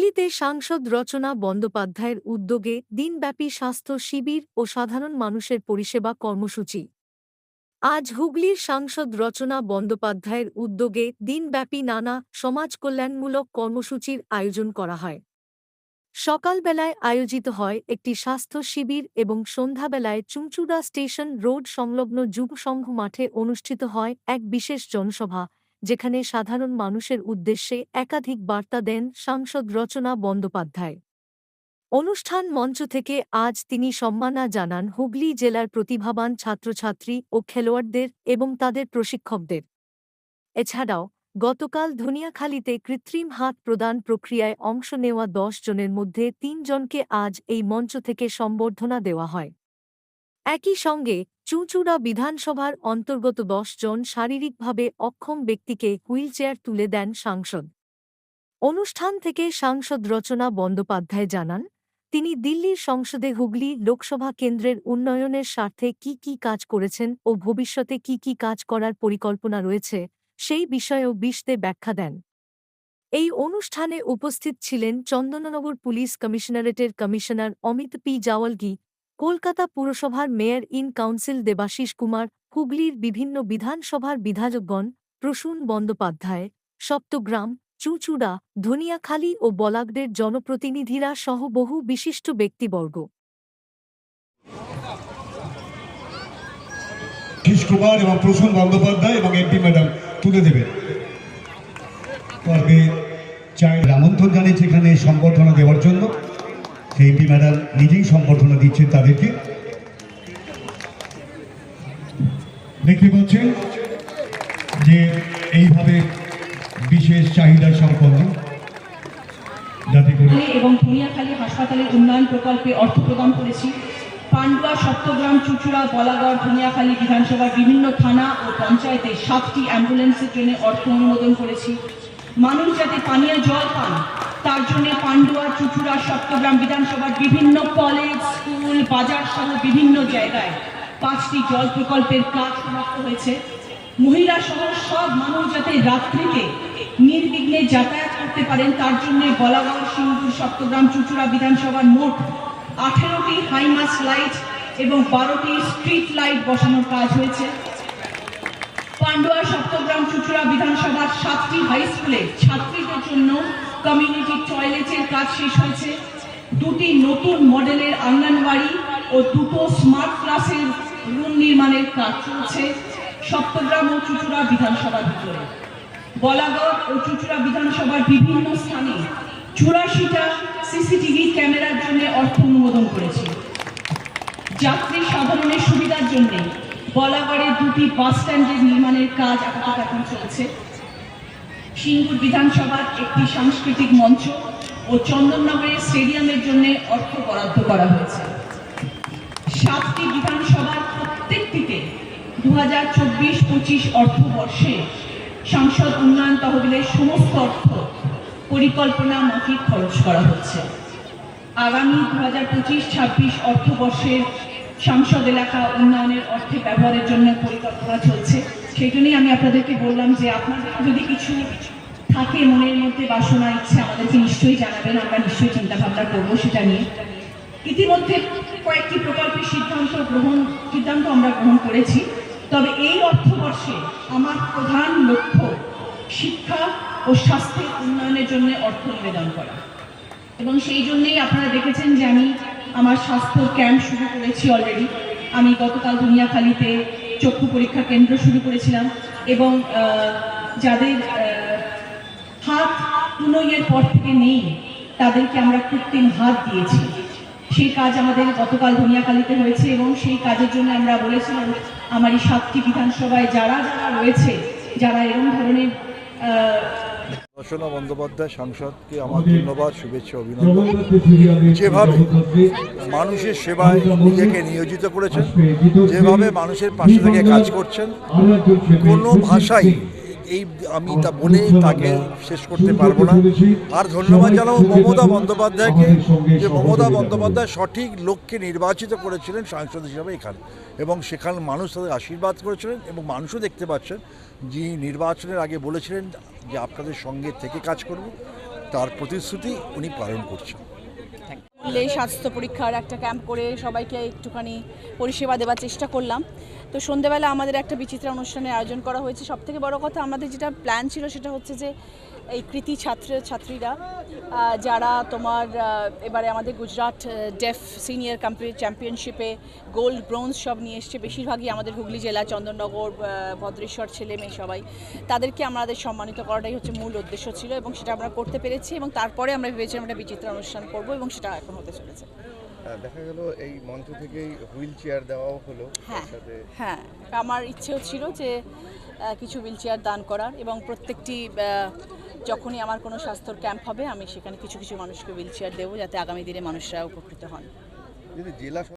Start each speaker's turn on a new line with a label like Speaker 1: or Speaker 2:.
Speaker 1: হুগলিতে সাংসদ রচনা বন্দ্যোপাধ্যায়ের উদ্যোগে দিনব্যাপী স্বাস্থ্য শিবির ও সাধারণ মানুষের পরিষেবা কর্মসূচি। আজ হুগলির সাংসদ রচনা বন্দ্যোপাধ্যায়ের উদ্যোগে দিনব্যাপী নানা সমাজকল্যাণমূলক কর্মসূচির আয়োজন করা হয়। সকালবেলায় আয়োজিত হয় একটি স্বাস্থ্য শিবির এবং সন্ধ্যাবেলায় চুঁচুড়া স্টেশন রোড সংলগ্ন যুব সংঘ মাঠে অনুষ্ঠিত হয় এক বিশেষ জনসভা, যেখানে সাধারণ মানুষের উদ্দেশ্যে একাধিক বার্তা দেন সাংসদ রচনা বন্দ্যোপাধ্যায়। অনুষ্ঠান মঞ্চ থেকে আজ তিনি সম্মাননা জানান হুগলি জেলার প্রতিভাবান ছাত্রছাত্রী ও খেলোয়াড়দের এবং তাদের প্রশিক্ষকদের। এছাড়াও গতকাল ধনিয়াখালীতে কৃত্রিম হাত প্রদান প্রক্রিয়ায় অংশ নেওয়া ১০ জনের মধ্যে ৩ জনকে আজ এই মঞ্চ থেকে সম্বর্ধনা দেওয়া হয়। একই সঙ্গে চুঁচুড়া বিধানসভার অন্তর্গত ১০ জন শারীরিকভাবে অক্ষম ব্যক্তিকে হুইলচেয়ার তুলে দেন সাংসদ। অনুষ্ঠান থেকে সাংসদ রচনা বন্দ্যোপাধ্যায় জানান, তিনি দিল্লির সংসদে হুগলি লোকসভা কেন্দ্রের উন্নয়নের স্বার্থে কি কি কাজ করেছেন ও ভবিষ্যতে কি কি কাজ করার পরিকল্পনা রয়েছে সেই বিষয়েও বিশদে ব্যাখ্যা দেন। এই অনুষ্ঠানে উপস্থিত ছিলেন চন্দননগর পুলিশ কমিশনারেটের কমিশনার অমিত পি জাওয়ালগি, কলকাতা পুরসভার mayor in council Debashis Kumar, হুগলির বিভিন্ন বিধানসভার বিধায়কগণ, প্রসূন বন্দ্যোপাধ্যায়, সপ্তগ্রাম, চুঁচুড়া, ধনিয়াখালী ও বলাগড়ের জনপ্রতিনিধিরা সহ বহু বিশিষ্ট ব্যক্তিবর্গ।
Speaker 2: কুমার এবং প্রসূন বন্দ্যোপাধ্যায় এবং এমপি ম্যাডাম তুলে দেবেন। আমন্ত্রণ জানিয়েছে এখানে সম্বর্ধনা দেওয়ার জন্য। সেই এমপি ম্যাডাম নিজেই সম্বর্ধনা দিচ্ছেন তাদেরকে। দেখতে পাচ্ছেন যে এইভাবে বিশেষ চাহিদা সম্পন্ন যাতে করে
Speaker 3: এবং ধনিয়াখালী হাসপাতালের উন্নয়ন প্রকল্পে অর্থ প্রদান করেছি। পান্ডুয়া, সপ্তগ্রাম, চুঁচুড়া, বলাগড়, ধনিয়াখালী বিধানসভার বিভিন্ন থানা ও পঞ্চায়েতে 7টি অ্যাম্বুলেন্সের জন্য অর্থ অনুমোদন করেছি। মানুষ যাতে পানীয় জল পান তার জন্য পান্ডুয়া, চুঁচুড়া, সপ্তগ্রাম বিধানসভার বিভিন্ন কলেজ, স্কুল, বাজার সহ বিভিন্ন জায়গায় 5টি জল প্রকল্পের কাজ সমাপ্ত হয়েছে। মহিলা সহ সব মানুষ যাতে রাত্রিতে নির্বিঘ্নে যাতায়াত করতে পারেন তার জন্য বলাগড়, সিঙ্গুর, সপ্তগ্রাম, চুঁচুড়া বিধানসভার মোট 18টি হাইমাস্ট লাইট এবং 12টি স্ট্রিট লাইট বসানোর কাজ হয়েছে। পান্ডুয়া, সপ্তগ্রাম, চুঁচুড়া বিধানসভার 7টি হাই স্কুলে ছাত্রীদের জন্য কমিউনিটি টয়লেটের কাজ শেষ হয়েছে। 2টি নতুন মডেলের আঙ্গনওয়াড়ি ও 2টো স্মার্ট ক্লাসের রুম নির্মাণের কাজ চলছে সপ্তগ্রাম ও চুঁচুড়া বিধানসভার ভিতরে। বলাগড় ও চুঁচুড়া বিধানসভার বিভিন্ন স্থানে 84টা সিসিটিভি ক্যামেরার জন্য অর্থ অনুমোদন করেছি। যাত্রী সাধারণের সুবিধার জন্য বলাগড়ে 2টি বাস স্ট্যান্ডের নির্মাণের কাজ আপাতত এখন চলছে। সিঙ্গুর বিধানসভার একটি সাংস্কৃতিক মঞ্চ ও চন্দননগরের স্টেডিয়ামের জন্য অর্থ বরাদ্দ করা হয়েছে। 7টি বিধানসভার প্রত্যেকটিতে 2024-25 অর্থবর্ষে সাংসদ উন্নয়ন তহবিলের সমস্ত অর্থ পরিকল্পনা মাফিক খরচ করা হচ্ছে। আগামী 2025-26 অর্থবর্ষের সাংসদ এলাকা উন্নয়নের অর্থে ব্যবহারের জন্য পরিকল্পনা চলছে। সেই জন্যই আমি আপনাদেরকে বললাম যে আপনাদের যদি কিছু থাকে মনের মধ্যে বাসনা, ইচ্ছে, আমাদেরকে নিশ্চয়ই জানাবেন, আমরা নিশ্চয়ই চিন্তা ভাবনা করবো সেটা নিয়ে। ইতিমধ্যে কয়েকটি প্রকল্পের সিদ্ধান্ত আমরা গ্রহণ করেছি। তবে এই অর্থবর্ষে আমার প্রধান লক্ষ্য শিক্ষা ও স্বাস্থ্যের উন্নয়নের জন্য অর্থ নিবেদন করা, এবং সেই জন্যই আপনারা দেখেছেন যে আমি আমার স্বাস্থ্য ক্যাম্প শুরু করেছি অলরেডি। আমি গতকাল ধনিয়াখালীতে চক্ষু পরীক্ষা কেন্দ্র শুরু করেছিলাম এবং যাদের হাত 2 পর থেকে নেই তাদেরকে আমরা কৃত্রিম হাত দিয়েছি। সেই কাজ আমাদের গতকাল ধনিয়াখালীতে হয়েছে এবং সেই কাজের জন্য আমরা বলেছিলাম আমার এই 7টি বিধানসভায় যারা রয়েছে, যারা এরকম ধরনের।
Speaker 4: রচনা বন্দ্যোপাধ্যায় সাংসদকে আমার ধন্যবাদ, শুভেচ্ছা, অভিনন্দন। যেভাবে মানুষের সেবায় নিজেকে নিয়োজিত করেছেন, যেভাবে মানুষের পাশে থেকে কাজ করছেন, কোনো ভাষাই আমি তা বলে তাকে শেষ করতে পারবো না। আর ধন্যবাদ জানাবো মমতা বন্দ্যোপাধ্যায়কে, যে মমতা বন্দ্যোপাধ্যায় সঠিক লোককে নির্বাচিত করেছিলেন সাংসদ হিসাবে এখানে, এবং সেখানে মানুষ তাদের আশীর্বাদ করেছিলেন। এবং মানুষও দেখতে পাচ্ছেন যে নির্বাচনের আগে বলেছিলেন যে আপনাদের সঙ্গে থেকে কাজ করব, তার প্রতিশ্রুতি উনি পালন করছেন।
Speaker 5: এই স্বাস্থ্য পরীক্ষার একটা ক্যাম্প করে সবাইকে একটুখানি পরিষেবা দেওয়ার চেষ্টা করলাম। তো সন্ধ্যেবেলা আমাদের একটা বিচিত্রা অনুষ্ঠানের আয়োজন করা হয়েছে। সবথেকে বড় কথা আমাদের যেটা প্ল্যান ছিল সেটা হচ্ছে যে এই কৃতি ছাত্রীরা যারা তোমার এবারে আমাদের গুজরাট ডেফ সিনিয়র চ্যাম্পিয়নশিপে গোল্ড ব্রোঞ্জ সব নিয়ে এসছে, বেশিরভাগই আমাদের হুগলি জেলা, চন্দননগর, ভদ্রেশ্বর ছেলে মেয়ে সবাই, তাদেরকে আমাদের সম্মানিত করাটাই হচ্ছে মূল উদ্দেশ্য ছিল এবং সেটা আমরা করতে পেরেছি। এবং তারপরে আমরা ভেবেছিলাম একটা বিচিত্রা অনুষ্ঠান করব এবং সেটা এখন হতে চলেছে।
Speaker 6: দেখা গেল এই মঞ্চ থেকেই হুইল চেয়ার দেওয়াও হলো।
Speaker 5: হ্যাঁ, আমার ইচ্ছেও ছিল যে কিছু হুইল চেয়ার দান করার এবং প্রত্যেকটি যখনই আমার কোনো স্বাস্থ্যর ক্যাম্প হবে আমি সেখানে কিছু কিছু মানুষকে হুইল চেয়ার দেবো যাতে আগামী দিনে মানুষরা উপকৃত হন।
Speaker 6: যদি জেলা